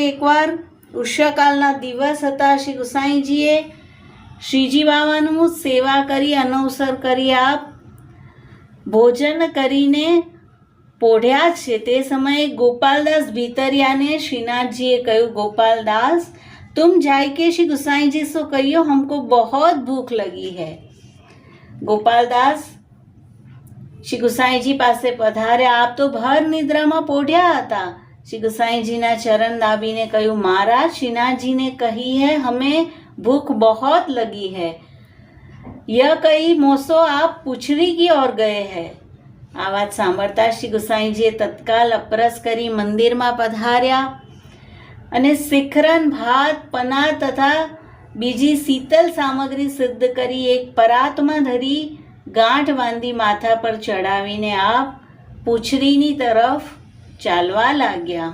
એકવાર ઉષાકાલના દિવસ હતા. શ્રી ગુસાઈજીએ શ્રીજી બાવાનું સેવા કરી અનવસર કરી આપ ભોજન કરીને પોઢ્યા છે. તે સમયે ગોપાલદાસ ભીતરિયાને श्रीनाथजीએ કહ્યું, गोपालदास तुम जाके श्री गुसाई जी से कहियो हमको बहुत भूख लगी है. गोपालदास श्री गुसाईजी પાસે પધાર્યા. આપ તો ભર નિદ્રામાં પોઢ્યા હતા. श्री गुसाईजीના ચરણ દાબીને કહ્યું, महाराज श्रीनाथजी ने कही है हमें भूख बहुत लगी है. यह कही मोसो आप पुछरी की ओर गए हैं. આ વાત સાંભળતા શ્રી ગુસાઈજીએ તત્કાલ અપરસ કરી મંદિરમાં પધાર્યા અને શિખરન, ભાત, પના તથા બીજી શીતલ સામગ્રી સિદ્ધ કરી એક પરાતમાં ધરી ગાંઠ બાંધી માથા પર ચડાવીને આપ પૂછરીની તરફ ચાલવા લાગ્યા.